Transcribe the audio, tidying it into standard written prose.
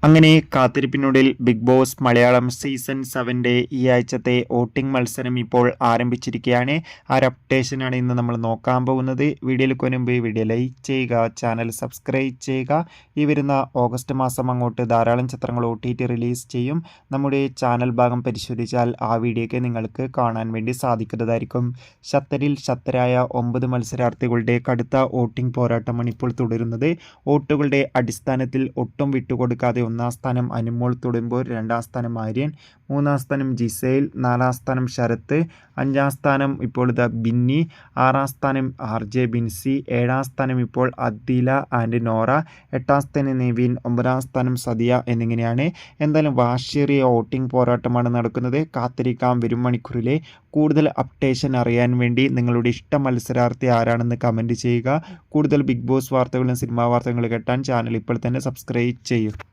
അങ്ങനെ കാത്തിരിപ്പിനൊടുവിൽ big boss Malayalam season 7 ഈ ആഴ്ചത്തെ വോട്ടിംഗ് മത്സരം ഇപ്പോൾ ആരംഭിച്ചിരിക്കുകയാണ്. ആ ഒരു അപ്ഡേഷനാണ് ഇന്ന് നമ്മൾ നോക്കാൻ പോകുന്നത്. വീഡിയോയിലേക്ക് മുൻപ് വീഡിയോ ലൈക്ക് ചെയ്യുക, ചാനൽ സബ്സ്ക്രൈബ് ചെയ്യുക. ഈ വരുന്ന ഓഗസ്റ്റ് മാസം അങ്ങോട്ട് ധാരാളം ചിത്രങ്ങൾ OTT റിലീസ് ചെയ്യും. നമ്മുടെ ചാനൽ ഭാഗം പരിശോധിച്ചാൽ ആ വീഡിയോയ്ക്ക് നിങ്ങൾക്ക് കാണാൻ വേണ്ടി സാധിക്കുന്നതായിരിക്കും. ഖത്തറിൽ ശക്തരായ 9 മത്സരാർത്ഥികളുടെ കടുത്ത വോട്ടിംഗ് പോരാട്ടമാണ് ഇപ്പോൾ തുടരുന്നത്. വോട്ടുകളുടെ അടിസ്ഥാനത്തിൽ ഒട്ടും വിട്ടുകൊടുക്കാതെ ഒന്നാം സ്ഥാനം അനുമോൾ തൊടുമ്പോൾ, രണ്ടാം സ്ഥാനം ആര്യൻ, മൂന്നാം സ്ഥാനം ജിസേൽ, നാലാം സ്ഥാനം ശരത്ത്, അഞ്ചാം സ്ഥാനം ഇപ്പോൾ ബിന്നി, ആറാം സ്ഥാനം RJ ബിൻസി, ഏഴാം സ്ഥാനം ഇപ്പോൾ അദ്ദില ആൻഡ് നോറ, എട്ടാം സ്ഥാനം നിവിൻ, ഒമ്പതാം സ്ഥാനം സദിയ എന്നിങ്ങനെയാണ്. എന്തായാലും വാശിയേറിയ വോട്ടിംഗ് പോരാട്ടമാണ് നടക്കുന്നത്. കാത്തിരിക്കാം വരും മണിക്കൂറിലെ കൂടുതൽ അപ്ഡേഷൻ അറിയാൻ വേണ്ടി. നിങ്ങളുടെ ഇഷ്ട മത്സരാർത്ഥി ആരാണെന്ന് കമൻറ്റ് ചെയ്യുക. കൂടുതൽ ബിഗ് ബോസ് വാർത്തകളും സിനിമാ വാർത്തകളും കേട്ടാൻ ചാനൽ ഇപ്പോൾ തന്നെ സബ്സ്ക്രൈബ് ചെയ്യും.